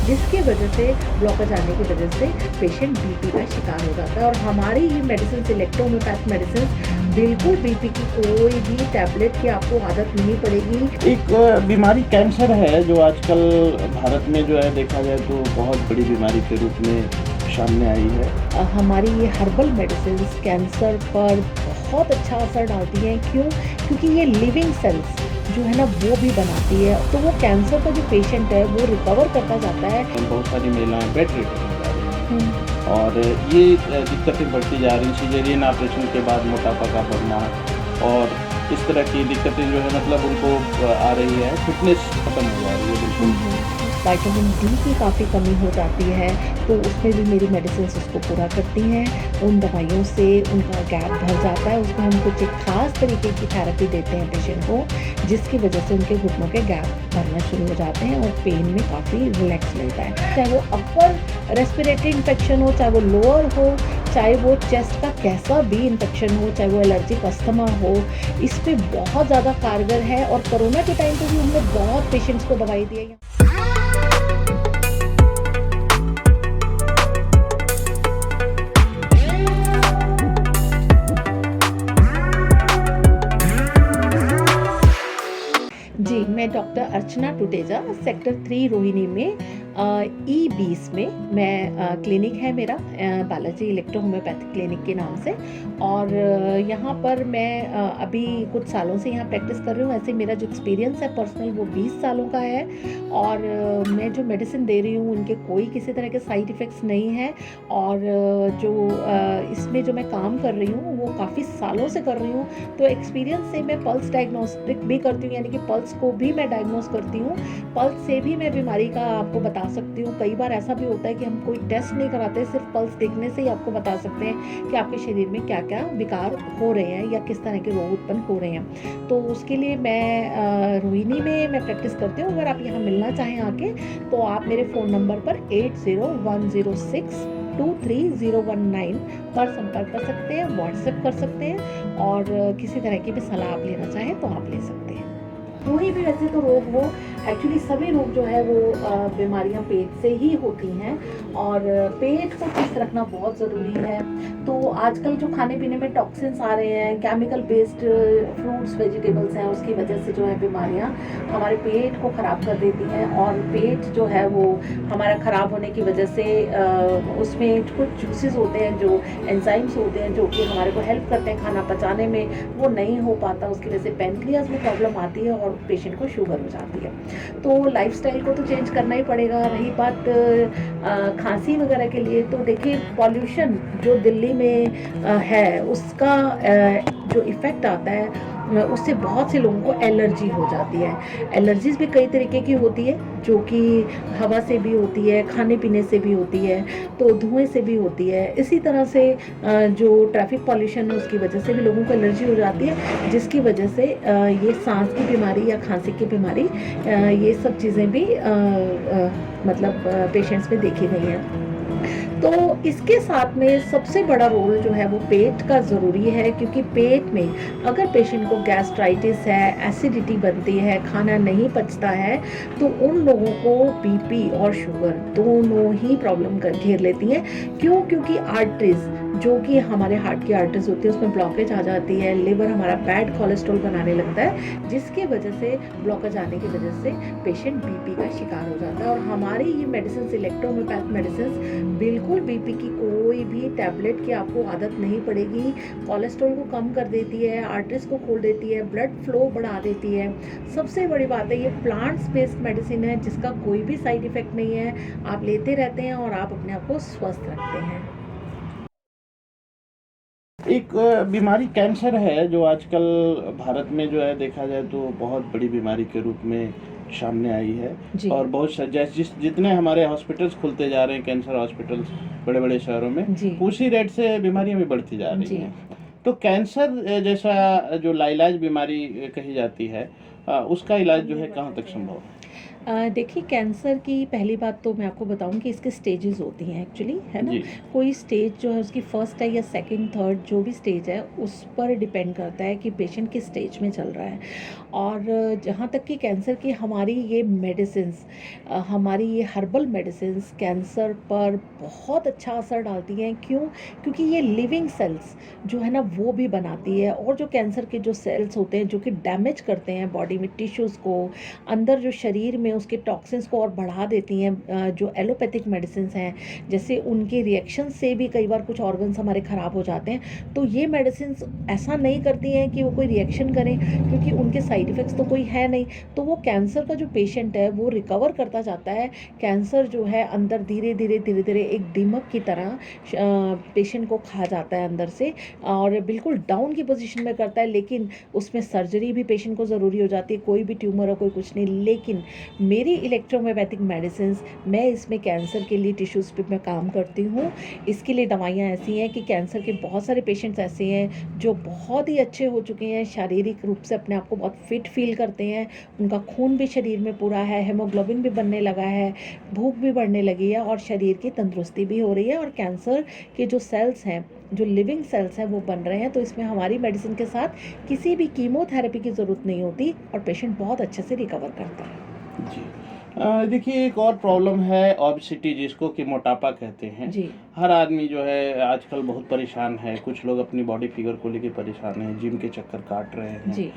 जिसकी वजह से ब्लॉकेज आने की वजह से पेशेंट बीपी का शिकार हो जाता है। और हमारी ये मेडिसिन इलेक्ट्रो होम्योपैथ मेडिसिन बिल्कुल बीपी की कोई भी टैबलेट की आपको आदत नहीं पड़ेगी। एक बीमारी कैंसर है जो आजकल भारत में जो है देखा जाए तो बहुत बड़ी बीमारी के रूप में सामने आई है। हमारी ये हर्बल मेडिसिन कैंसर पर बहुत अच्छा असर डालती हैं। क्यों? क्योंकि ये लिविंग सेल्स जो है ना वो भी बनाती है, तो वो कैंसर का जो पेशेंट है वो रिकवर करता जाता है। बहुत सारी महिलाएं बेड रिडन हो जा रही हैं और ये दिक्कतें बढ़ती जा रही। सिजेरियन ऑपरेशन के बाद मोटापा का बढ़ना और इस तरह की दिक्कतें जो है मतलब उनको आ रही है। फिटनेस खत्म हो जा रही है बिल्कुल। विटामिन डी की काफ़ी कमी हो जाती है, तो उसमें भी मेरी मेडिसिन उसको पूरा करती हैं। उन दवाइयों से उनका गैप भर जाता है। उसमें हम कुछ एक ख़ास तरीके की थेरेपी देते हैं पेशेंट को, जिसकी वजह से उनके घुटनों के गैप भरना शुरू हो जाते हैं और पेन में काफ़ी रिलैक्स मिलता है। चाहे वो अपर रेस्पिरेटरी इन्फेक्शन हो, चाहे वो लोअर हो, चाहे वो चेस्ट का कैसा भी इन्फेक्शन हो, चाहे वो एलर्जिक अस्थमा हो, इस पे बहुत ज़्यादा कारगर है। और कोरोना के टाइम पे भी हमने बहुत पेशेंट्स को दवाई दी है। जी, मैं डॉक्टर अर्चना टुटेजा, सेक्टर 3 रोहिणी में E20 में मैं क्लिनिक है मेरा, बालाजी इलेक्ट्रो होम्योपैथिक क्लिनिक के नाम से। और यहाँ पर मैं अभी कुछ सालों से यहाँ प्रैक्टिस कर रही हूँ। ऐसे मेरा जो एक्सपीरियंस है पर्सनल वो 20 सालों का है। और मैं जो मेडिसिन दे रही हूँ उनके कोई किसी तरह के साइड इफ़ेक्ट्स नहीं है। और जो इसमें जो मैं काम कर रही हूँ वो काफ़ी सालों से कर रही हूँ, तो एक्सपीरियंस से मैं पल्स डायग्नोस्टिक भी करती हूँ, यानी कि पल्स को भी मैं डायग्नोस करती हूँ। पल्स से भी मैं बीमारी का आपको बता सकती हूँ। कई बार ऐसा भी होता है कि हम कोई टेस्ट नहीं कराते, सिर्फ पल्स देखने से ही आपको बता सकते हैं कि आपके शरीर में क्या क्या विकार हो रहे हैं या किस तरह के रोग उत्पन्न हो रहे हैं। तो उसके लिए मैं रोहिणी में मैं प्रैक्टिस करती हूँ। अगर आप यहाँ मिलना चाहें आके, तो आप मेरे फ़ोन नंबर पर 8010623019 पर संपर्क कर सकते हैं, व्हाट्सएप कर सकते हैं। और किसी तरह की भी सलाह आप लेना चाहें तो आप ले सकते हैं। कोई भी वैसे तो रोग हो, एक्चुअली सभी रोग जो है वो बीमारियां पेट से ही होती हैं। और पेट को चुस्त रखना बहुत ज़रूरी है। तो आजकल जो खाने पीने में टॉक्सिन्स आ रहे हैं, केमिकल बेस्ड फ्रूट्स वेजिटेबल्स हैं, उसकी वजह से जो है बीमारियां हमारे पेट को ख़राब कर देती हैं। और पेट जो है वो हमारा ख़राब होने की वजह से उसमें कुछ जूसेस होते हैं, जो एंजाइम्स होते हैं, जो कि हमारे को हेल्प करते हैं खाना पचाने में, वो नहीं हो पाता। उसकी वजह से पेनक्रियाज में प्रॉब्लम आती है और पेशेंट को शुगर हो जाती है। तो लाइफस्टाइल को तो चेंज करना ही पड़ेगा। रही बात खांसी वगैरह के लिए, तो देखिए पॉल्यूशन जो दिल्ली में है उसका जो इफ़ेक्ट आता है उससे बहुत से लोगों को एलर्जी हो जाती है। एलर्जीज़ भी कई तरीके की होती है, जो कि हवा से भी होती है, खाने पीने से भी होती है, तो धुएं से भी होती है। इसी तरह से जो ट्रैफिक पॉल्यूशन है उसकी वजह से भी लोगों को एलर्जी हो जाती है, जिसकी वजह से ये सांस की बीमारी या खांसी की बीमारी, ये सब चीज़ें भी मतलब पेशेंट्स में देखी गई हैं। तो इसके साथ में सबसे बड़ा रोल जो है वो पेट का ज़रूरी है, क्योंकि पेट में अगर पेशेंट को गैस्ट्राइटिस है, एसिडिटी बनती है, खाना नहीं पचता है, तो उन लोगों को बीपी और शुगर दोनों ही प्रॉब्लम घेर लेती हैं। क्यों? क्योंकि आर्टरीज जो कि हमारे हार्ट की आर्टरीज होती है उसमें ब्लॉकेज आ जाती है। लिवर हमारा बैड कोलेस्ट्रॉल बनाने लगता है, जिसकी वजह से ब्लॉकेज आने की वजह से पेशेंट बीपी का शिकार हो जाता है। और हमारी ये मेडिसिन इलेक्ट्रो होम्योपैथ मेडिसिन बिल्कुल बीपी की कोई भी टैबलेट की आपको आदत नहीं पड़ेगी। कोलेस्ट्रॉल को कम कर देती है, आर्टरीज को खोल देती है, ब्लड फ्लो बढ़ा देती है। सबसे बड़ी बात है ये प्लांट्स बेस्ड मेडिसिन है, जिसका कोई भी साइड इफेक्ट नहीं है। आप लेते रहते हैं और आप अपने आप को स्वस्थ रखते हैं। एक बीमारी कैंसर है जो आजकल भारत में जो है देखा जाए तो बहुत बड़ी बीमारी के रूप में सामने आई है। जी। और बहुत जितने हमारे हॉस्पिटल्स खुलते जा रहे हैं, कैंसर हॉस्पिटल्स बड़े बड़े शहरों में, जी। उसी रेट से बीमारियां भी बढ़ती जा रही जी। हैं। तो कैंसर जैसा जो लाइलाज बीमारी कही जाती है, उसका इलाज जो है कहाँ तक संभव है? देखिए कैंसर की पहली बात तो मैं आपको बताऊं कि इसके स्टेजेस होती हैं एक्चुअली, है ना। जी। कोई स्टेज जो है उसकी फर्स्ट है या सेकंड थर्ड जो भी स्टेज है उस पर डिपेंड करता है कि पेशेंट किस स्टेज में चल रहा है। और जहाँ तक कि कैंसर की हमारी ये मेडिसिन्स, हमारी ये हर्बल मेडिसिन्स कैंसर पर बहुत अच्छा असर डालती हैं। क्यों? क्योंकि ये लिविंग सेल्स जो है ना वो भी बनाती है, और जो कैंसर के जो सेल्स होते हैं जो कि डैमेज करते हैं बॉडी में टिश्यूज़ को, अंदर जो शरीर में उसके टॉक्सिन्स को और बढ़ा देती हैं, जो एलोपैथिक मेडिसिन्स हैं जैसे उनके रिएक्शन से भी कई बार कुछ ऑर्गन्स हमारे ख़राब हो जाते हैं। तो ये मेडिसिन्स ऐसा नहीं करती हैं कि वो कोई रिएक्शन करें, क्योंकि उनके साइड इफ़ेक्ट्स तो कोई है नहीं। तो वो कैंसर का जो पेशेंट है वो रिकवर करता जाता है। कैंसर जो है अंदर धीरे धीरे एक दीमक की तरह पेशेंट को खा जाता है अंदर से, और बिल्कुल डाउन की पोजीशन में करता है। लेकिन उसमें सर्जरी भी पेशेंट को ज़रूरी हो जाती है, कोई भी ट्यूमर हो कोई कुछ नहीं। लेकिन मेरी इलेक्ट्रोमाइग्नेटिक मेडिसिन्स, मैं इसमें कैंसर के लिए टिश्यूज़ पे मैं काम करती हूँ। इसके लिए दवाइयाँ ऐसी हैं कि कैंसर के बहुत सारे पेशेंट्स ऐसे हैं जो बहुत ही अच्छे हो चुके हैं, शारीरिक रूप से अपने आप को बहुत फिट फील करते हैं, उनका खून भी शरीर में पूरा है, हेमोग्लोबिन भी बनने लगा है, भूख भी बढ़ने लगी है, और शरीर की तंदुरुस्ती भी हो रही है, और कैंसर के जो सेल्स हैं, जो लिविंग सेल्स हैं वो बन रहे हैं। तो इसमें हमारी मेडिसिन के साथ किसी भी कीमोथेरेपी की ज़रूरत नहीं होती, और पेशेंट बहुत अच्छे से रिकवर करता है। जी। देखिए, एक और प्रॉब्लम है ओबेसिटी, जिसको कि मोटापा कहते हैं। जी। हर आदमी जो है आजकल बहुत परेशान है। कुछ लोग अपनी बॉडी फिगर को लेके परेशान हैं, जिम के चक्कर काट रहे हैं। जी।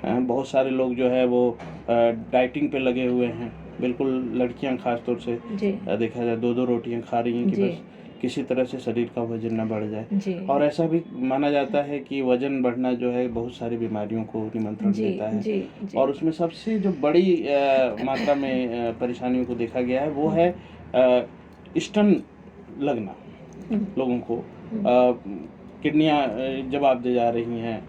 बहुत सारे लोग जो है वो डाइटिंग पे लगे हुए हैं। बिल्कुल, लड़कियां खास तौर से जी। देखा जाए 2-2 रोटियां खा रही हैं कि जी। बस किसी तरह से शरीर का वजन ना बढ़ जाए। जी। और ऐसा भी माना जाता है कि वजन बढ़ना जो है बहुत सारी बीमारियों को निमंत्रण जी। देता है। जी। जी। और उसमें सबसे जो बड़ी मात्रा में परेशानियों को देखा गया है वो है स्टन लगना। लोगों को किडनियाँ जवाब दे जा रही हैं।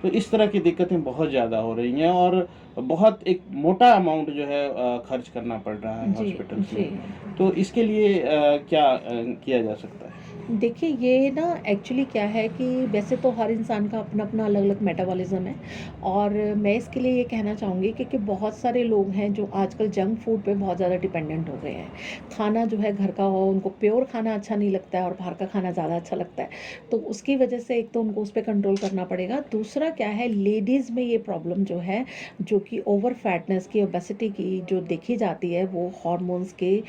तो इस तरह की दिक्कतें बहुत ज़्यादा हो रही हैं, और बहुत एक मोटा अमाउंट जो है खर्च करना पड़ रहा है जी। हॉस्पिटल्स जी। में। तो इसके लिए क्या किया जा सकता है? देखिए, ये ना एक्चुअली क्या है कि वैसे तो हर इंसान का अपना-अपना अलग-अलग मेटाबॉलिज़्म है, और मैं इसके लिए ये कहना चाहूँगी कि बहुत सारे लोग हैं जो आजकल जंक फूड पे बहुत ज़्यादा डिपेंडेंट हो गए हैं। खाना जो है घर का हो, उनको प्योर खाना अच्छा नहीं लगता है, और बाहर का खाना ज़्यादा अच्छा लगता है। तो उसकी वजह से एक तो उनको उस पे कंट्रोल करना पड़ेगा। दूसरा क्या है, लेडीज़ में ये प्रॉब्लम जो है, जो कि ओवर फैटनेस की, ओबेसिटी की जो देखी जाती है, वो हार्मोन्स के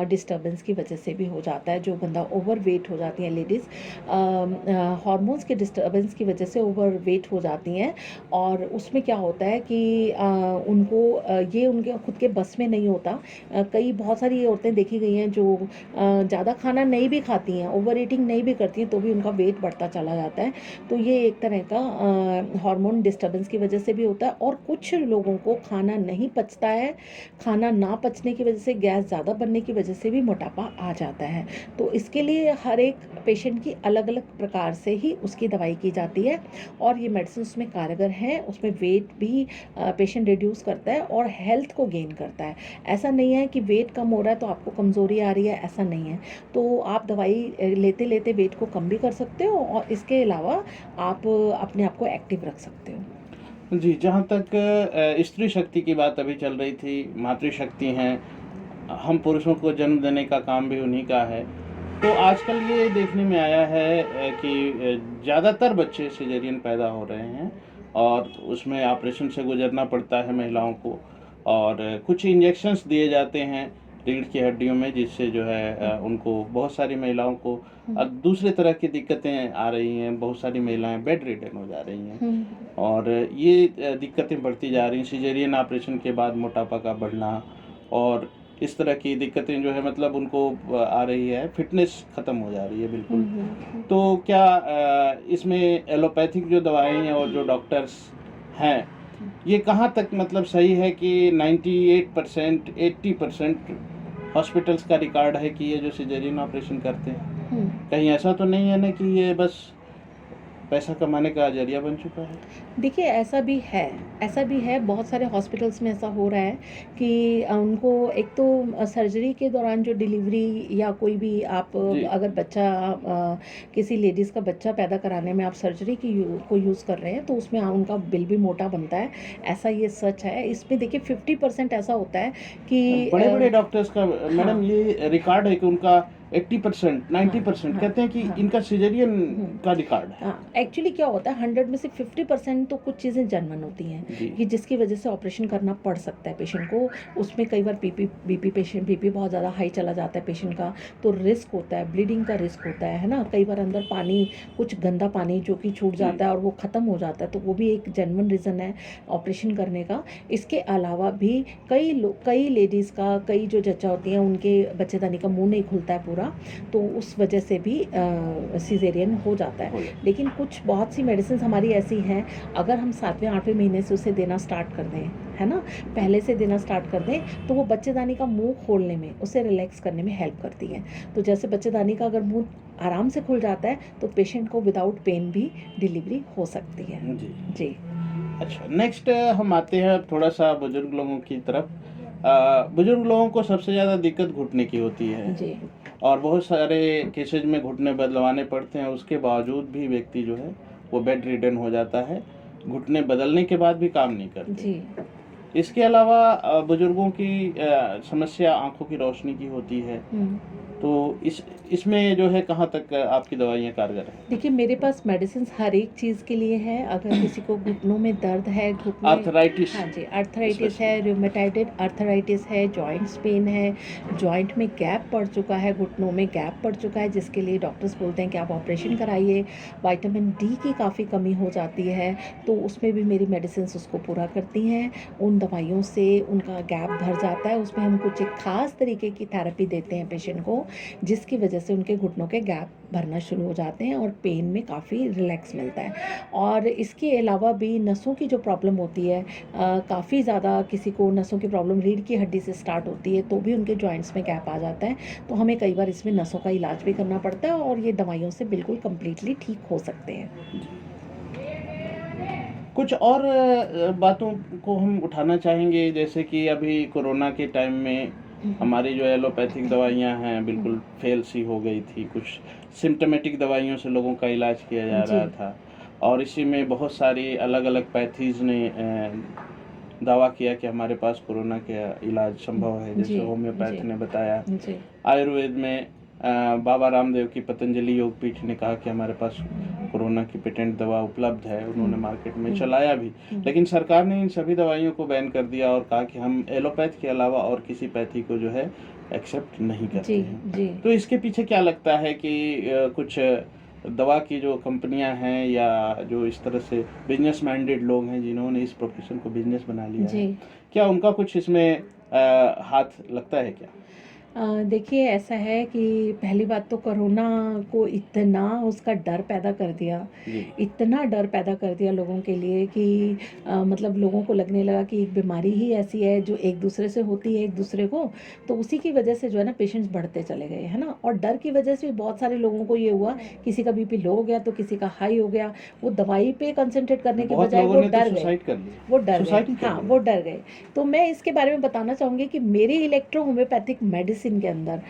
डिस्टर्बेंस की वजह से भी हो जाता है। जो बंदा ओवर वेट हो जाती हैं लेडीज़, हार्मोन्स के डिस्टर्बेंस की वजह से ओवर वेट हो जाती हैं, और उसमें क्या होता है कि उनको ये उनके खुद के बस में नहीं होता। कई बहुत सारी औरतें देखी गई हैं जो ज़्यादा खाना नहीं भी खाती हैं, ओवर ईटिंग नहीं भी करती हैं, तो भी उनका वेट बढ़ता चला जाता है। तो ये एक तरह का हार्मोन डिस्टर्बेंस की वजह से भी होता है। और कुछ लोगों को खाना नहीं पचता है, खाना ना पचने की वजह से, गैस ज़्यादा बनने की वजह से भी मोटापा आ जाता है। तो इसके लिए हर एक पेशेंट की अलग-अलग प्रकार से ही उसकी दवाई की जाती है, और ये मेडिसिन उसमें कारगर हैं। उसमें वेट भी पेशेंट रिड्यूस करता है और हेल्थ को गेन करता है। ऐसा नहीं है कि वेट कम हो रहा है तो आपको कमज़ोरी आ रही है, ऐसा नहीं है। तो आप दवाई लेते-लेते वेट को कम भी कर सकते हो, और इसके अलावा आप अपने आप को एक्टिव रख सकते हो। जी, जहाँ तक स्त्री शक्ति की बात अभी चल रही थी, मातृशक्ति हैं, हम पुरुषों को जन्म देने का काम भी उन्हीं का है। तो आजकल ये देखने में आया है कि ज़्यादातर बच्चे सिज़ेरियन पैदा हो रहे हैं, और उसमें ऑपरेशन से गुज़रना पड़ता है महिलाओं को, और कुछ इंजेक्शंस दिए जाते हैं रीढ़ की हड्डियों में, जिससे जो है उनको बहुत सारी महिलाओं को दूसरे तरह की दिक्कतें आ रही हैं। बहुत सारी महिलाएं बेड रिडन हो जा रही हैं, और ये दिक्कतें बढ़ती जा रही हैं। सिज़ेरियन ऑपरेशन के बाद मोटापा का बढ़ना और इस तरह की दिक्कतें जो है मतलब उनको आ रही है, फिटनेस ख़त्म हो जा रही है बिल्कुल। तो क्या इसमें एलोपैथिक जो दवाएँ हैं और जो डॉक्टर्स हैं, ये कहाँ तक मतलब सही है कि 98% 80% हॉस्पिटल्स का रिकॉर्ड है कि ये जो सिज़ेरियन ऑपरेशन करते हैं, कहीं ऐसा तो नहीं है ना कि ये बस पैसा कमाने का ज़रिया बन चुका है? देखिए, ऐसा भी है, बहुत सारे हॉस्पिटल्स में ऐसा हो रहा है कि उनको एक तो सर्जरी के दौरान जो डिलीवरी या कोई भी आप जी। अगर बच्चा किसी लेडीज़ का बच्चा पैदा कराने में आप सर्जरी को यूज़ कर रहे हैं, तो उसमें उनका बिल भी मोटा बनता है, ऐसा ये सच है। इसमें देखिए 50% ऐसा होता है कि बड़े-बड़े डॉक्टर्स का मैडम हाँ। ये रिकॉर्ड है कि उनका 80%, 90% हाँ, कहते हैं कि हाँ। इनका सिजेरियन का रिकॉर्ड है। हाँ, एक्चुअली क्या होता है 100 में से 50% तो कुछ चीज़ें जेन्युइन होती हैं जी। कि जिसकी वजह से ऑपरेशन करना पड़ सकता है पेशेंट को। उसमें कई बार बीपी बहुत ज़्यादा हाई चला जाता है पेशेंट का, तो रिस्क होता है, ब्लीडिंग का रिस्क होता है ना। कई बार अंदर पानी, कुछ गंदा पानी जो कि छूट जाता है और वो ख़त्म हो जाता है, तो वो भी एक जेन्युइन रीज़न है ऑपरेशन करने का। इसके अलावा भी कई लेडीज़ का, कई जो जच्चा होती हैं उनके बच्चेदानी का मुँह नहीं खुलता है पूरा, तो उस वजह से भी सिजेरियन हो जाता है। लेकिन कुछ बहुत सी मेडिसिन हमारी ऐसी हैं, अगर हम 7वें 8वें महीने से उसे देना स्टार्ट कर दें, है ना, पहले से देना स्टार्ट कर दें, तो वो बच्चेदानी का मुंह खोलने में, उसे रिलैक्स करने में हेल्प करती हैं। तो जैसे बच्चेदानी का अगर मुंह आराम से खुल जाता है तो पेशेंट को विदाउट पेन भी डिलीवरी हो सकती है। जी। जी। अच्छा, नेक्स्ट हम आते हैं अब थोड़ा सा बुजुर्ग लोगों की तरफ। बुजुर्ग लोगों को सबसे ज़्यादा दिक्कत घुटने की होती है जी। और बहुत सारे केसेज में घुटने बदलवाने पड़ते हैं, उसके बावजूद भी व्यक्ति जो है वो बेड रिडन हो जाता है, घुटने बदलने के बाद भी काम नहीं करते। जी। इसके अलावा बुजुर्गों की समस्या आंखों की रोशनी की होती है, तो इसमें जो है कहाँ तक आपकी दवाइयाँ कारगर हैं? देखिए मेरे पास मेडिसिन हर एक चीज़ के लिए है। अगर किसी को घुटनों में दर्द है, घुटने, आर्थराइटिस, हाँ जी, आर्थराइटिस है, रूमेटाइड आर्थराइटिस है, जॉइंट्स पेन है, जॉइंट में गैप पड़ चुका है, घुटनों में गैप पड़ चुका है, जिसके लिए डॉक्टर्स बोलते हैं कि आप ऑपरेशन कराइए। विटामिन डी की काफ़ी कमी हो जाती है, तो उसमें भी मेरी मेडिसिन उसको पूरा करती हैं। उन दवाइयों से उनका गैप भर जाता है। उसमें हम कुछ एक ख़ास तरीके की थेरेपी देते हैं पेशेंट को, जिसकी वजह से उनके घुटनों के गैप भरना शुरू हो जाते हैं और पेन में काफ़ी रिलैक्स मिलता है। और इसके अलावा भी नसों की जो प्रॉब्लम होती है, काफ़ी ज़्यादा किसी को नसों की प्रॉब्लम रीढ़ की हड्डी से स्टार्ट होती है, तो भी उनके जॉइंट्स में गैप आ जाता है, तो हमें कई बार इसमें नसों का इलाज भी करना पड़ता है और ये दवाइयों से बिल्कुल कम्प्लीटली ठीक हो सकते हैं। कुछ और बातों को हम उठाना चाहेंगे, जैसे कि अभी कोरोना के टाइम में हमारी जो एलोपैथिक दवाइयाँ हैं बिल्कुल फेल सी हो गई थी। कुछ सिम्टोमेटिक दवाइयों से लोगों का इलाज किया जा रहा था और इसी में बहुत सारी अलग-अलग पैथीज़ ने दावा किया कि हमारे पास कोरोना का इलाज संभव है, जैसे होम्योपैथ ने बताया। आयुर्वेद में बाबा रामदेव की पतंजलि योगपीठ ने कहा कि हमारे पास कोरोना की पेटेंट दवा उपलब्ध है, उन्होंने मार्केट में चलाया भी, लेकिन सरकार ने इन सभी दवाइयों को बैन कर दिया और कहा कि हम एलोपैथ के अलावा और किसी पैथी को जो है एक्सेप्ट नहीं करते हैं। तो इसके पीछे क्या लगता है कि कुछ दवा की जो कंपनियां हैं या जो इस तरह से बिजनेस माइंडेड लोग हैं जिन्होंने इस प्रोफेशन को बिजनेस बना लिया है, क्या उनका कुछ इसमें हाथ लगता है क्या? देखिए ऐसा है कि पहली बात तो कोरोना को इतना उसका डर पैदा कर दिया, इतना डर पैदा कर दिया लोगों के लिए कि मतलब लोगों को लगने लगा कि एक बीमारी ही ऐसी है जो एक दूसरे से होती है एक दूसरे को, तो उसी की वजह से जो है ना पेशेंट्स बढ़ते चले गए, है ना। और डर की वजह से भी बहुत सारे लोगों को ये हुआ, किसी का बीपी लो हो गया तो किसी का हाई हो गया, वो दवाई पे कंसंट्रेट करने के बजाय वो डर गए, हाँ वो डर गए। तो मैं इसके बारे में बताना चाहूँगी कि मेरी इलेक्ट्रो होम्योपैथिक मेडिसिन के अंदर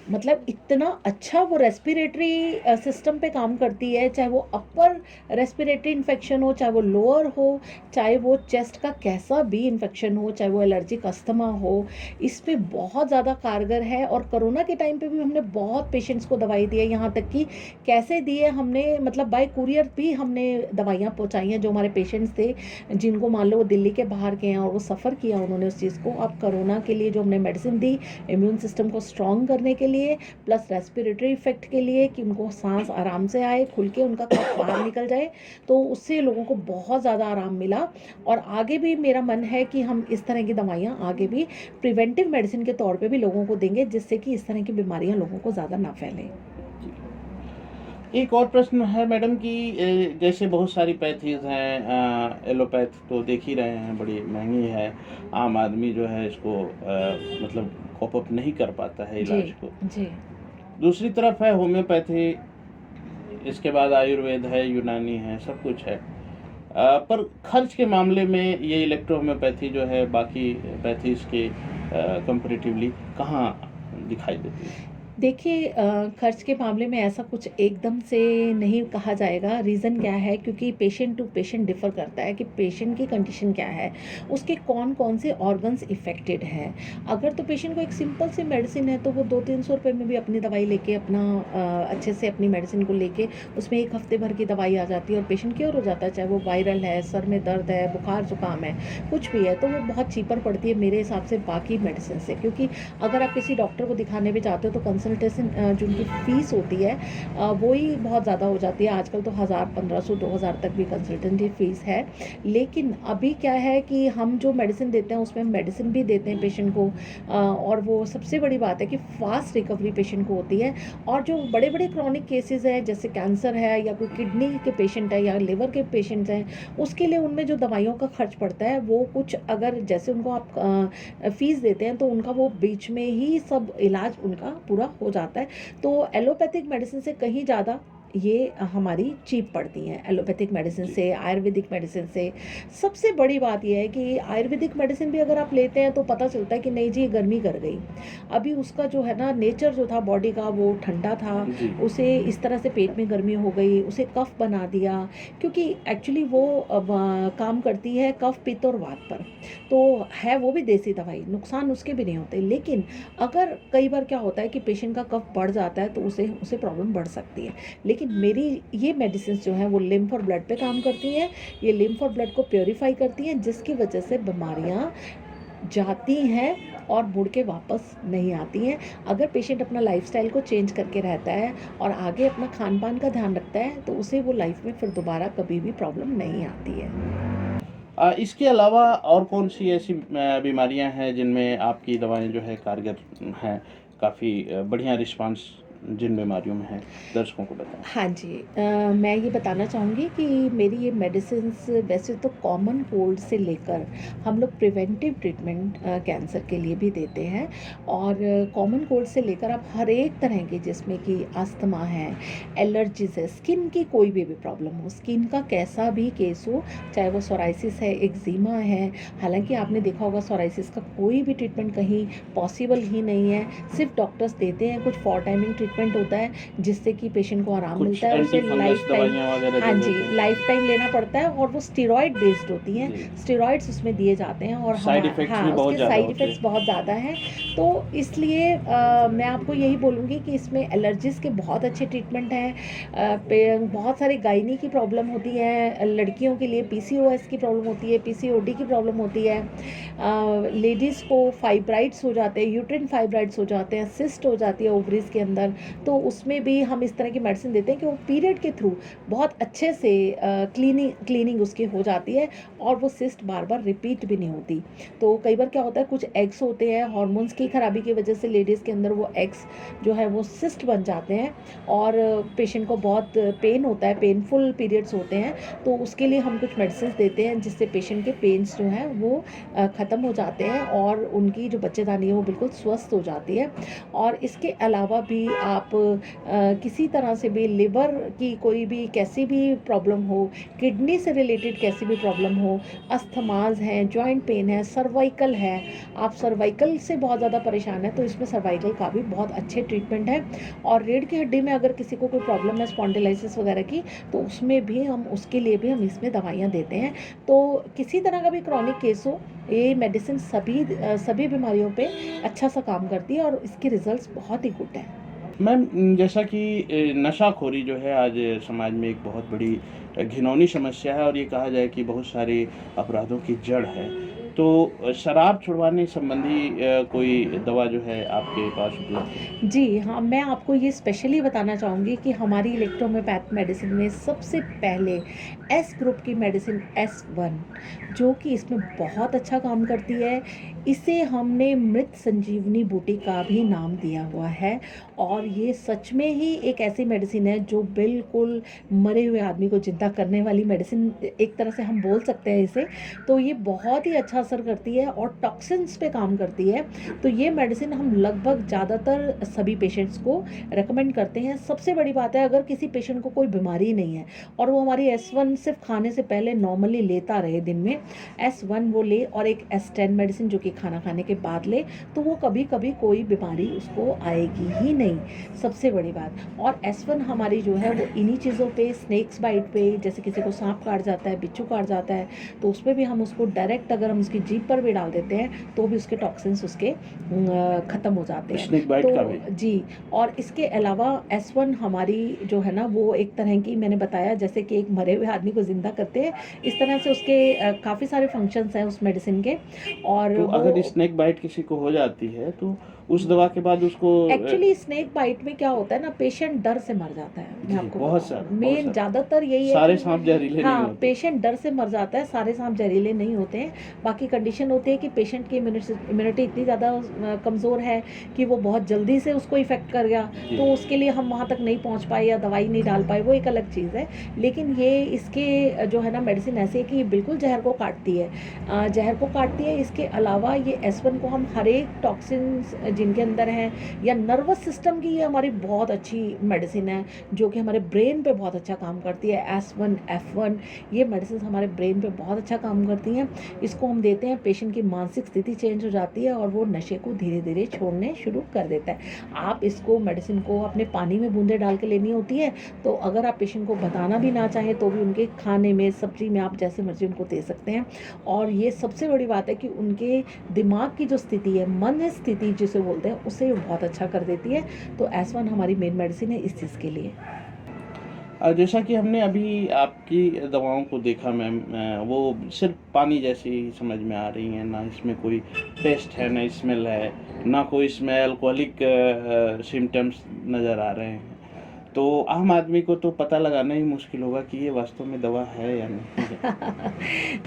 मतलब इतना अच्छा वो रेस्पिरेटरी सिस्टम पे काम करती है, चाहे वो अपर रेस्पिरेटरी इन्फेक्शन हो, चाहे वो लोअर हो, चाहे वो चेस्ट का कैसा भी इन्फेक्शन हो, चाहे वो एलर्जिक अस्थमा हो, इस पे बहुत ज़्यादा कारगर है। और कोरोना के टाइम पे भी हमने बहुत पेशेंट्स को दवाई दी है, यहाँ तक कि कैसे दी है हमने, मतलब बाय कुरियर भी हमने दवाइयाँ पहुँचाई हैं जो हमारे पेशेंट्स थे, जिनको मान लो वो दिल्ली के बाहर के हैं और वो सफ़र किया उन्होंने उस चीज़ को। अब कोरोना के लिए जो हमने मेडिसिन दी इम्यून सिस्टम को स्ट्रॉन्ग करने के लिए प्लस रेस्पिरेटरी इफेक्ट के लिए कि उनको सांस आराम से आए, खुल के उनका कफ बाहर निकल जाए, तो उससे लोगों को बहुत ज़्यादा आराम मिला। और आगे भी मेरा मन है कि हम इस तरह की दवाइयाँ आगे भी प्रिवेंटिव मेडिसिन के तौर पे भी लोगों को देंगे, जिससे कि इस तरह की बीमारियाँ लोगों को ज़्यादा ना फैलें। एक और प्रश्न है मैडम कि जैसे बहुत सारी पैथीज हैं, एलोपैथ तो देख ही रहे हैं बड़ी महंगी है, आम आदमी जो है इसको मतलब कॉप अप नहीं कर पाता है इलाज को। दूसरी तरफ है होम्योपैथी, इसके बाद आयुर्वेद है, यूनानी है, सब कुछ है, पर खर्च के मामले में ये इलेक्ट्रो होम्योपैथी जो है बाकी पैथीज के कंपैरेटिवली कहाँ दिखाई देती है? देखिए खर्च के मामले में ऐसा कुछ एकदम से नहीं कहा जाएगा। रीज़न क्या है, क्योंकि पेशेंट टू पेशेंट डिफ़र करता है कि पेशेंट की कंडीशन क्या है, उसके कौन-कौन से ऑर्गन्स इफ़ेक्टेड हैं। अगर तो पेशेंट को एक सिंपल सी मेडिसिन है तो वो 200-300 रुपए में भी अपनी दवाई लेके अपना अच्छे से अपनी मेडिसिन को लेके उसमें 1 हफ़्ते भर की दवाई आ जाती है और पेशेंट क्योर हो जाता है। चाहे वो वायरल है, सर में दर्द है, बुखार-ज़ुकाम है, कुछ भी है, तो वो बहुत चीपर पड़ती है मेरे हिसाब से बाकी मेडिसिन से। क्योंकि अगर आप किसी डॉक्टर को दिखाने भी जाते हो तो कंसल्टेशन जो उनकी फ़ीस होती है वो ही बहुत ज़्यादा हो जाती है। आजकल तो 1000, 1500, 2000 तक भी कंसल्टेंट फ़ीस है। लेकिन अभी क्या है कि हम जो मेडिसिन देते हैं उसमें मेडिसिन भी देते हैं पेशेंट को, और वो सबसे बड़ी बात है कि फ़ास्ट रिकवरी पेशेंट को होती है। और जो बड़े-बड़े क्रॉनिक केसेज़ हैं, जैसे कैंसर है या कोई किडनी के पेशेंट है या लिवर के पेशेंट्स हैं, उसके लिए उनमें जो दवाइयों का खर्च पड़ता है वो कुछ, अगर जैसे उनको आप फ़ीस देते हैं तो उनका वो बीच में ही सब इलाज उनका पूरा हो जाता है। तो एलोपैथिक मेडिसिन से कहीं ज़्यादा ये हमारी चीप पड़ती हैं, एलोपैथिक मेडिसिन जी। से, आयुर्वेदिक मेडिसिन से। सबसे बड़ी बात ये है कि आयुर्वेदिक मेडिसिन भी अगर आप लेते हैं तो पता चलता है कि नहीं जी, ये गर्मी कर गई। अभी उसका जो है ना नेचर जो था बॉडी का वो ठंडा था, जी। उसे इस तरह से पेट में गर्मी हो गई, उसे कफ बना दिया, क्योंकि एक्चुअली वो काम करती है कफ, पित्त और वात पर। तो है वो भी देसी दवाई, नुकसान उसके भी नहीं होते। लेकिन अगर कई बार क्या होता है कि पेशेंट का कफ बढ़ जाता है तो उसे उसे प्रॉब्लम बढ़ सकती है। लेकिन मेरी ये मेडिसिन्स जो हैं वो लिम्फ और ब्लड पे काम करती हैं। ये लिम्फ और ब्लड को प्यूरिफ़ाई करती हैं, जिसकी वजह से बीमारियाँ जाती हैं और मुड़ के वापस नहीं आती हैं। अगर पेशेंट अपना लाइफ़स्टाइल को चेंज करके रहता है और आगे अपना खान-पान का ध्यान रखता है तो उसे वो लाइफ़ में फिर दोबारा कभी भी प्रॉब्लम नहीं आती है। इसके अलावा और कौन-सी ऐसी बीमारियाँ हैं जिनमें आपकी दवाएँ जो है कारगर हैं? काफ़ी बढ़िया रिस्पॉन्स जिन बीमारियों में है, दर्शकों को बताएँ? हाँ जी, मैं ये बताना चाहूँगी कि मेरी ये मेडिसिन्स वैसे तो कॉमन कोल्ड से लेकर हम लोग प्रिवेंटिव ट्रीटमेंट कैंसर के लिए भी देते हैं। और कॉमन कोल्ड से लेकर आप हर एक तरह की, जिसमें कि अस्थमा है, एलर्जीज़ है, स्किन की कोई भी प्रॉब्लम हो, स्किन का कैसा भी केस हो, चाहे वो सोराइसिस है, एक्जिमा है। हालाँकि आपने देखा होगा सोराइसिस का कोई भी ट्रीटमेंट कहीं पॉसिबल ही नहीं है, सिर्फ़ डॉक्टर्स देते हैं। कुछ फॉर टाइमिंग ट्रीटमेंट होता है जिससे कि पेशेंट को आराम कुछ मिलता है, उसे एंटी फंगस लाइफ टाइम, दवाइयाँ वगैरह हाँ जो जी, देते हैं? लाइफ टाइम लेना पड़ता है। और वो स्टेरॉइड बेस्ड होती हैं, जी। स्टेरॉइड्स उसमें दिए जाते हैं और साइड इफ़ेक्ट्स भी हाँ, बहुत उसके ज़्यादा साइड होते इफ़ेक्ट्स हैं। बहुत ज़्यादा हैं। तो इसलिए मैं आपको यही बोलूँगी कि इसमें एलर्जीज़ के बहुत अच्छे ट्रीटमेंट हैं। बहुत सारे गायनी की प्रॉब्लम होती है, लड़कियों के लिए पीसीओएस की प्रॉब्लम होती है, पीसीओडी की प्रॉब्लम होती है। लेडीज़ को फाइब्राइड्स हो जाते हैं, यूट्रिन फाइब्राइड्स हो जाते हैं, सिस्ट हो जाती है ओवरीज़ के अंदर, तो उसमें भी हम इस तरह की मेडिसिन देते हैं कि वो पीरियड के थ्रू बहुत अच्छे से क्लीनिंग उसकी हो जाती है और वो सिस्ट बार-बार रिपीट भी नहीं होती। तो कई बार क्या होता है, कुछ एग्स होते हैं, हार्मोन्स की खराबी की वजह से लेडीज़ के अंदर वो एग्स जो है वो सिस्ट बन जाते हैं और पेशेंट को बहुत पेन होता है, पेनफुल पीरियड्स होते हैं। तो उसके लिए हम कुछ मेडिसिन देते हैं जिससे पेशेंट के पेन्स जो हैं वो ख़त्म हो जाते हैं और उनकी जो बच्चेदानी है वो बिल्कुल स्वस्थ हो जाती है। और इसके अलावा भी आप किसी तरह से भी लिवर की कोई भी कैसी भी प्रॉब्लम हो, किडनी से रिलेटेड कैसी भी प्रॉब्लम हो, अस्थमाज़ हैं, जॉइंट पेन है, सर्वाइकल है, आप सर्वाइकल से बहुत ज़्यादा परेशान हैं तो इसमें सर्वाइकल का भी बहुत अच्छे ट्रीटमेंट है। और रीढ़ की हड्डी में अगर किसी को कोई प्रॉब्लम है स्पॉन्डिलाइसिस वगैरह की, तो उसमें भी हम उसके लिए भी हम इसमें दवाइयाँ देते हैं। तो किसी तरह का भी क्रॉनिक केस हो, ये मेडिसिन सभी बीमारियों पे अच्छा सा काम करती है और इसके रिज़ल्ट्स बहुत ही गुड हैं। मैम जैसा कि नशाखोरी जो है आज समाज में एक बहुत बड़ी घिनौनी समस्या है और ये कहा जाए कि बहुत सारे अपराधों की जड़ है। तो शराब छुड़वाने संबंधी कोई दवा जो है आपके पास उपलब्ध है? जी, हाँ, मैं आपको ये स्पेशली बताना चाहूँगी कि हमारी इलेक्ट्रोहोम्योपैथ मेडिसिन में सबसे पहले एस ग्रुप की मेडिसिन S1, जो कि इसमें बहुत अच्छा काम करती है। इसे हमने मृत संजीवनी बूटी का भी नाम दिया हुआ है और ये सच में ही एक ऐसी मेडिसिन है जो बिल्कुल मरे हुए आदमी को ज़िंदा करने वाली मेडिसिन, एक तरह से हम बोल सकते हैं इसे। तो ये बहुत ही अच्छा असर करती है और टॉक्सिन्स पे काम करती है। तो ये मेडिसिन हम लगभग ज़्यादातर सभी पेशेंट्स को रेकमेंड करते हैं। सबसे बड़ी बात है, अगर किसी पेशेंट को कोई बीमारी नहीं है और वो हमारी S1 सिर्फ खाने से पहले नॉर्मली लेता रहे दिन में, S1 वो ले और एक S10 मेडिसिन जो कि खाना खाने के बाद ले तो वो कभी कभी कोई बीमारी उसको आएगी ही नहीं, सबसे बड़ी बात। और S1 हमारी जो है वो इन्हीं चीज़ों पे, स्नेक्स बाइट पे, जैसे किसी को सांप काट जाता है, बिच्छू काट जाता है, तो उस पर भी हम उसको डायरेक्ट अगर हम उसकी जीभ पर भी डाल देते हैं तो भी उसके टॉक्सिन्स उसके ख़त्म हो जाते हैं। स्नेक बाइट का भी। तो जी, और इसके अलावा S1 हमारी जो है ना वो एक तरह की, मैंने बताया जैसे कि एक मरे हुए आदमी को ज़िंदा करते हैं, इस तरह से उसके काफ़ी सारे फंक्शंस हैं उस मेडिसिन के। और तो वो अगर स्नेक बाइट किसी को हो जाती है तो उस दवा के बाद उसको एक्चुअली स्नेक बाइट में क्या होता है ना, पेशेंट डर से मर जाता है। मैं जी, आपको बहुत बताऊं, सारा, बहुत मेन सारा। ज़्यादातर यही है सारे कि सांप जहरीले नहीं हाँ, होते। पेशेंट डर से मर जाता है, सारे सांप जहरीले नहीं होते हैं। बाकी कंडीशन होती है कि पेशेंट की इम्यूनिटी इतनी ज़्यादा कमज़ोर है कि वो बहुत जल्दी से उसको इफ़ेक्ट कर गया, जी। तो उसके लिए हम वहाँ तक नहीं पहुँच पाए या दवाई नहीं डाल पाए, वो एक अलग चीज़ है। लेकिन ये इसके जो है ना मेडिसिन ऐसी है कि बिल्कुल जहर को काटती है, जहर को काटती है। इसके अलावा ये S1 को हम हर एक टॉक्सिन्स जिनके अंदर हैं या नर्वस सिस्टम की, ये हमारी बहुत अच्छी मेडिसिन है जो कि हमारे ब्रेन पे बहुत अच्छा काम करती है। S1 F1 ये मेडिसिन हमारे ब्रेन पे बहुत अच्छा काम करती हैं। इसको हम देते हैं, पेशेंट की मानसिक स्थिति चेंज हो जाती है और वो नशे को धीरे धीरे छोड़ने शुरू कर देता है। आप इसको मेडिसिन को अपने पानी में बूंदे डाल के लेनी होती है, तो अगर आप पेशेंट को बताना भी ना चाहें तो भी उनके खाने में, सब्जी में आप जैसे मर्जी उनको दे सकते हैं। और ये सबसे बड़ी बात है कि उनके दिमाग की जो स्थिति है, मन स्थिति जिसे बोलते हैं, उसे बहुत अच्छा कर देती है। तो S1 हमारी मेन मेडिसिन है इस चीज़ के लिए। जैसा कि हमने अभी आपकी दवाओं को देखा मैम, वो सिर्फ पानी जैसी ही समझ में आ रही हैं, ना इसमें कोई टेस्ट है, ना स्मेल है, ना कोई इसमें अल्कोहलिक सिम्टम्स नज़र आ रहे हैं। तो आम आदमी को तो पता लगाना ही मुश्किल होगा कि ये वास्तव में दवा है या नहीं है।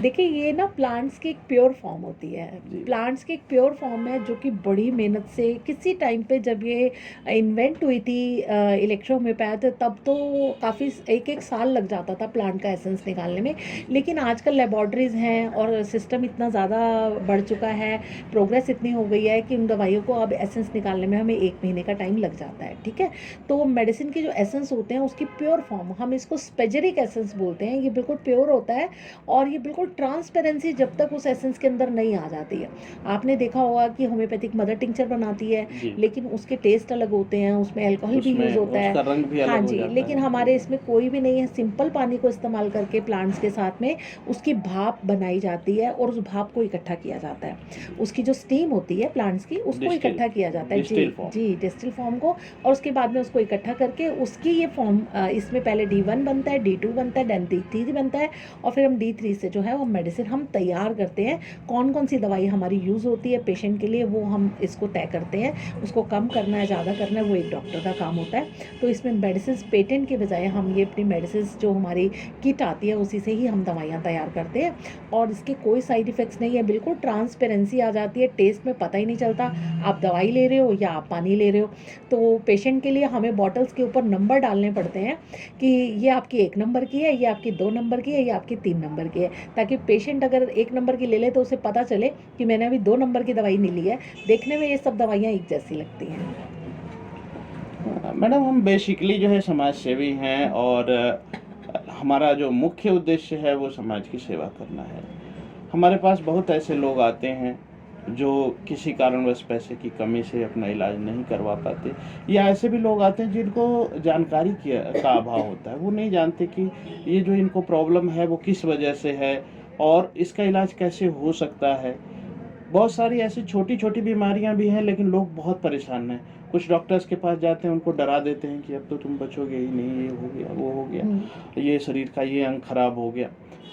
देखिए, ये ना प्लांट्स की एक प्योर फॉर्म होती है। जी। प्लांट्स की एक प्योर फॉर्म है जो कि बड़ी मेहनत से किसी टाइम पे जब ये इन्वेंट हुई थी इलेक्ट्रोहोम्योपैथ, तब तो काफ़ी एक एक साल लग जाता था प्लांट का एसेंस निकालने में। लेकिन आजकल लेबॉर्ट्रीज़ हैं और सिस्टम इतना ज़्यादा बढ़ चुका है, प्रोग्रेस इतनी हो गई है कि उन दवाइयों को अब एसेंस निकालने में हमें 1 महीने का टाइम लग जाता है। ठीक है, तो मेडिसिन के जो एसेंस होते हैं उसकी प्योर फॉर्म, हम इसको स्पेजेरिक एसेंस बोलते हैं, ये बिल्कुल प्योर होता है और ये बिल्कुल ट्रांसपेरेंसी जब तक उस एसेंस के अंदर नहीं आ जाती है। आपने देखा होगा कि होम्योपैथिक मदर टिंचर बनाती है, जी। लेकिन उसके टेस्ट अलग होते हैं, उसमें अल्कोहल भी उसमें यूज़ होता है। उसका रंग भी अलग हाँ हो जी, जाता लेकिन है। हमारे इसमें कोई भी नहीं है। सिंपल पानी को इस्तेमाल करके प्लांट्स के साथ में उसकी भाप बनाई जाती है और उस भाप को इकट्ठा किया जाता है। उसकी जो स्टीम होती है प्लांट्स की, उसको डिस्टिल इकट्ठा किया जाता है। डिस्टिल जी फॉर्म। जी, डिस्टिल फॉर्म को, और उसके बाद में उसको इकट्ठा करके उसकी ये फॉर्म, इसमें पहले D1 बनता है, D2 बनता है, देन D3 बनता है और फिर हम D3 से जो है वो मेडिसिन हम तैयार करते हैं। कौन कौन सी दवाई हमारी यूज़ होती है पेशेंट के लिए, वो हम इसको तय करते हैं। उसको कम करना है, ज़्यादा करना है, वो एक डॉक्टर का काम होता है। तो इसमें मेडिसिन पेटेंट के बजाय हम ये अपनी मेडिसिन जो हमारी किट आती है उसी से ही हम दवाइयाँ तैयार करते हैं और इसके कोई साइड इफ़ेक्ट्स नहीं है। बिल्कुल ट्रांसपेरेंसी आ जाती है, टेस्ट में पता ही नहीं चलता आप दवाई ले रहे हो या आप पानी ले रहे हो। तो पेशेंट के लिए हमें बॉटल्स के ऊपर नंबर डालने पड़ते हैं कि ये आपकी 1 नंबर की है, ये आपकी 2 नंबर की है, ये आपकी 3 नंबर की है, ताकि पेशेंट अगर 1 नंबर की ले ले तो उसे पता चले कि मैंने अभी 2 नंबर की दवाई नहीं ली है। देखने में ये सब दवाइयाँ एक जैसी लगती हैं। मैडम, हम बेसिकली जो है समाज सेवी हैं और हमारा जो मुख्य उद्देश्य है वो समाज की सेवा करना है। हमारे पास बहुत ऐसे लोग आते हैं जो किसी कारणवश पैसे की कमी से अपना इलाज नहीं करवा पाते, या ऐसे भी लोग आते हैं जिनको जानकारी का अभाव होता है। वो नहीं जानते कि ये जो इनको प्रॉब्लम है वो किस वजह से है और इसका इलाज कैसे हो सकता है। बहुत सारी ऐसी छोटी-छोटी बीमारियां भी हैं, लेकिन लोग बहुत परेशान हैं। कुछ डॉक्टर्स के पास जाते हैं, उनको डरा देते हैं कि अब तो तुम बचोगे ही नहीं, ये हो गया, वो हो गया, ये शरीर का ये अंग खराब हो गया।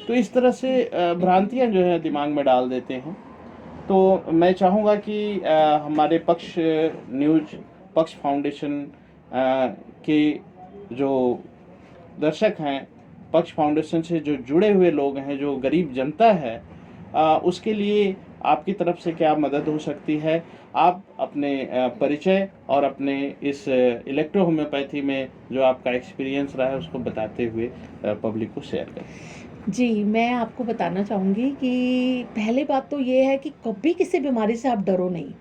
तो इस तरह से भ्रांतियां जो है दिमाग में डाल देते हैं। तो मैं चाहूँगा कि हमारे पक्ष न्यूज़, पक्ष फाउंडेशन के जो दर्शक हैं, पक्ष फाउंडेशन से जो जुड़े हुए लोग हैं, जो गरीब जनता है, उसके लिए आपकी तरफ से क्या मदद हो सकती है? आप अपने परिचय और अपने इस इलेक्ट्रो होम्योपैथी में जो आपका एक्सपीरियंस रहा है उसको बताते हुए पब्लिक को शेयर करें। जी, मैं आपको बताना चाहूँगी कि पहली बात तो ये है कि कभी किसी बीमारी से आप डरो नहीं।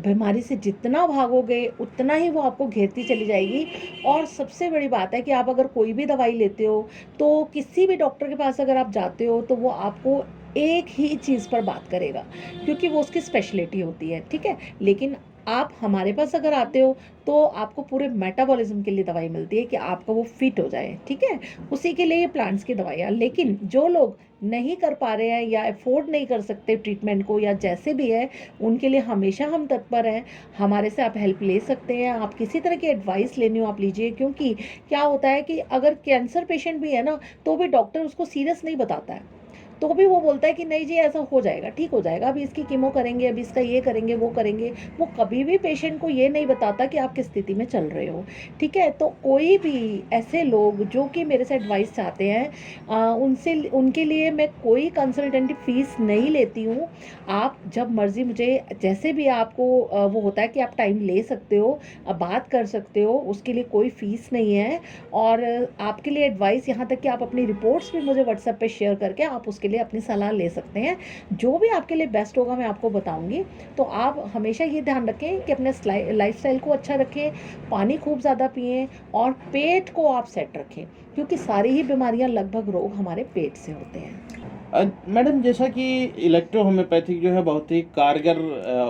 बीमारी से जितना भागोगे उतना ही वो आपको घेरती चली जाएगी। और सबसे बड़ी बात है कि आप अगर कोई भी दवाई लेते हो तो किसी भी डॉक्टर के पास अगर आप जाते हो तो वो आपको एक ही चीज़ पर बात करेगा, क्योंकि वो उसकी स्पेशलिटी होती है, ठीक है? लेकिन आप हमारे पास अगर आते हो तो आपको पूरे मेटाबॉलिज्म के लिए दवाई मिलती है कि आपका वो फिट हो जाए, ठीक है? उसी के लिए ये प्लांट्स की दवाइयाँ। लेकिन जो लोग नहीं कर पा रहे हैं या अफोर्ड नहीं कर सकते ट्रीटमेंट को या जैसे भी है, उनके लिए हमेशा हम तत्पर हैं। हमारे से आप हेल्प ले सकते हैं, आप किसी तरह की एडवाइस लेनी हो आप लीजिए, क्योंकि क्या होता है कि अगर कैंसर पेशेंट भी है ना, तो भी डॉक्टर उसको सीरियस नहीं बताता है। तो भी वो बोलता है कि नहीं जी ऐसा हो जाएगा, ठीक हो जाएगा, अभी इसकी कीमो करेंगे, अभी इसका ये करेंगे, वो करेंगे। वो कभी भी पेशेंट को ये नहीं बताता कि आप किस स्थिति में चल रहे हो, ठीक है? तो कोई भी ऐसे लोग जो कि मेरे से एडवाइस चाहते हैं, उनसे उनके लिए मैं कोई कंसल्टेंट फ़ीस नहीं लेती हूँ। आप जब मर्ज़ी मुझे जैसे भी आपको वो होता है कि आप टाइम ले सकते हो, बात कर सकते हो, उसके लिए कोई फ़ीस नहीं है। और आपके लिए एडवाइस यहाँ तक कि आप अपनी रिपोर्ट्स भी मुझे व्हाट्सएप पे शेयर करके आप उसके लिए अपनी सलाह ले सकते हैं। जो भी आपके लिए बेस्ट होगा मैं आपको बताऊँगी। तो आप हमेशा ये ध्यान रखें कि अपने लाइफ़स्टाइल को अच्छा रखें, पानी खूब ज़्यादा पिएँ और पेट को आप सेट रखें, क्योंकि सारी ही बीमारियाँ लगभग रोग हमारे पेट से होते हैं। मैडम, जैसा कि इलेक्ट्रो होम्योपैथिक जो है बहुत ही कारगर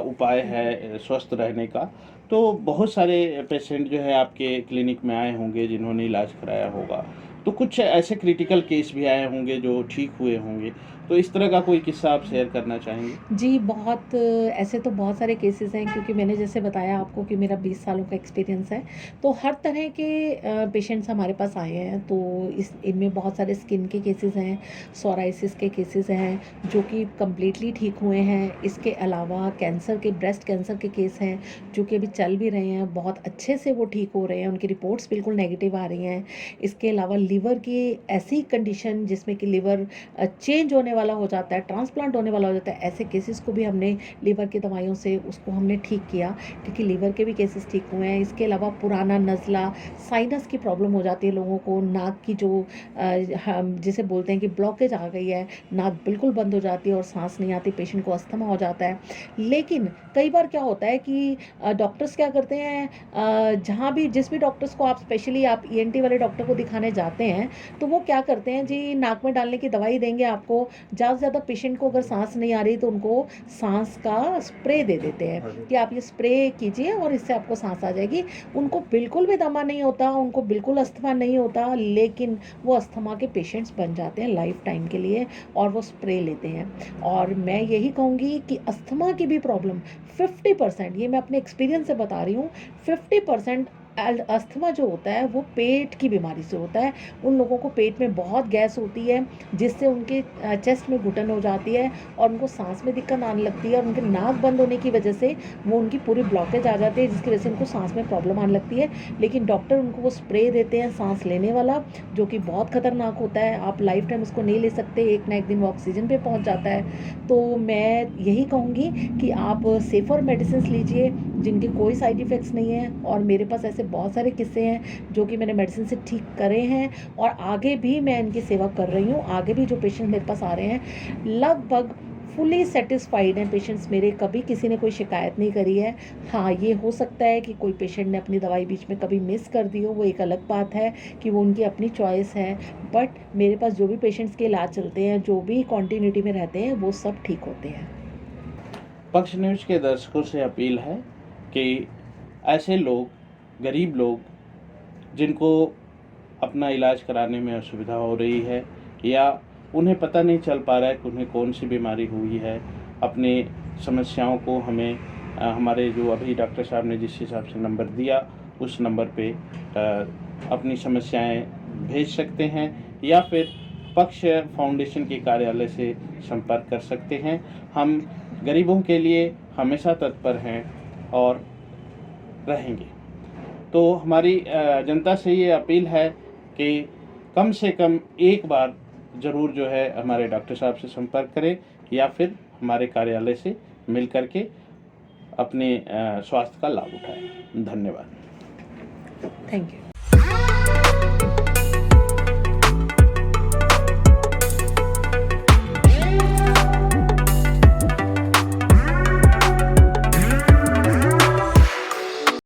उपाय है स्वस्थ रहने का, तो बहुत सारे पेशेंट जो है आपके क्लिनिक में आए होंगे जिन्होंने इलाज कराया होगा, तो कुछ ऐसे क्रिटिकल केस भी आए होंगे जो ठीक हुए होंगे, तो इस तरह का कोई किस्सा आप शेयर करना चाहेंगे? जी, बहुत ऐसे तो बहुत सारे केसेस हैं, क्योंकि मैंने जैसे बताया आपको कि मेरा 20 सालों का एक्सपीरियंस है। तो हर तरह के पेशेंट्स हमारे पास आए हैं। तो इनमें बहुत सारे स्किन के केसेस हैं, सोराइसिस के केसेस हैं जो कि कम्प्लीटली ठीक हुए हैं। इसके अलावा कैंसर के, ब्रेस्ट कैंसर के केस हैं जो कि अभी चल भी रहे हैं, बहुत अच्छे से वो ठीक हो रहे हैं, उनकी रिपोर्ट्स बिल्कुल नेगेटिव आ रही हैं। इसके अलावा लिवर की ऐसी कंडीशन जिसमें कि लिवर चेंज होने वाला हो जाता है, ट्रांसप्लांट होने वाला हो जाता है, ऐसे केसेस को भी हमने लिवर की दवाइयों से उसको हमने ठीक किया, क्योंकि लिवर के भी केसेस ठीक हुए हैं। इसके अलावा पुराना नज़ला, साइनस की प्रॉब्लम हो जाती है लोगों को, नाक की जो हम जिसे बोलते हैं कि ब्लॉकेज आ गई है, नाक बिल्कुल बंद हो जाती है और सांस नहीं आती, पेशेंट को अस्थमा हो जाता है। लेकिन कई बार क्या होता है कि डॉक्टर्स क्या करते हैं, जहाँ भी जिस भी डॉक्टर्स को आप स्पेशली आप ईएनटी वाले डॉक्टर को दिखाने जाते हैं, तो वो क्या करते हैं जी, नाक में डालने की दवाई देंगे आपको। ज़्यादा से ज़्यादा पेशेंट को अगर सांस नहीं आ रही तो उनको सांस का स्प्रे दे देते हैं कि आप ये स्प्रे कीजिए और इससे आपको सांस आ जाएगी। उनको बिल्कुल भी दमा नहीं होता, उनको बिल्कुल अस्थमा नहीं होता, लेकिन वो अस्थमा के पेशेंट्स बन जाते हैं लाइफ टाइम के लिए और वो स्प्रे लेते हैं। और मैं यही कहूँगी कि अस्थमा की भी प्रॉब्लम 50%, ये मैं अपने एक्सपीरियंस से बता रही हूँ, 50% अस्थमा जो होता है वो पेट की बीमारी से होता है। उन लोगों को पेट में बहुत गैस होती है, जिससे उनके चेस्ट में घुटन हो जाती है और उनको सांस में दिक्कत आने लगती है, और उनके नाक बंद होने की वजह से वो उनकी पूरी ब्लॉकेज आ जाती है, जिसकी वजह से उनको सांस में प्रॉब्लम आने लगती है। लेकिन डॉक्टर उनको वो स्प्रे देते हैं सांस लेने वाला, जो कि बहुत ख़तरनाक होता है, आप लाइफ टाइम उसको नहीं ले सकते, एक ना एक दिन वो ऑक्सीजन पे पहुंच जाता है। तो मैं यही कहूँगी कि आप सेफ़र मेडिसिन लीजिए जिनके कोई साइड इफ़ेक्ट्स नहीं हैं, और मेरे पास ऐसे बहुत सारे किस्से हैं जो कि मैंने मेडिसिन से ठीक करे हैं और आगे भी मैं इनकी सेवा कर रही हूँ। आगे भी जो पेशेंट मेरे पास आ रहे हैं लगभग फुली सेटिस्फाइड हैं पेशेंट्स मेरे, कभी किसी ने कोई शिकायत नहीं करी है। हाँ, ये हो सकता है कि कोई पेशेंट ने अपनी दवाई बीच में कभी मिस कर दी हो, वो एक अलग बात है कि वो उनकी अपनी चॉइस है। बट मेरे पास जो भी पेशेंट्स के इलाज चलते हैं, जो भी कॉन्टिन्यूटी में रहते हैं, वो सब ठीक होते हैं। पक्ष न्यूज़ के दर्शकों से अपील है कि ऐसे लोग, गरीब लोग जिनको अपना इलाज कराने में असुविधा हो रही है या उन्हें पता नहीं चल पा रहा है कि उन्हें कौन सी बीमारी हुई है, अपनी समस्याओं को हमें हमारे जो अभी डॉक्टर साहब ने जिस हिसाब से नंबर दिया उस नंबर पे अपनी समस्याएं भेज सकते हैं या फिर पक्ष फाउंडेशन के कार्यालय से संपर्क कर सकते हैं। हम गरीबों के लिए हमेशा तत्पर हैं और रहेंगे। तो हमारी जनता से ये अपील है कि कम से कम एक बार ज़रूर जो है हमारे डॉक्टर साहब से संपर्क करें या फिर हमारे कार्यालय से मिल कर के अपने स्वास्थ्य का लाभ उठाएं। धन्यवाद। Thank you.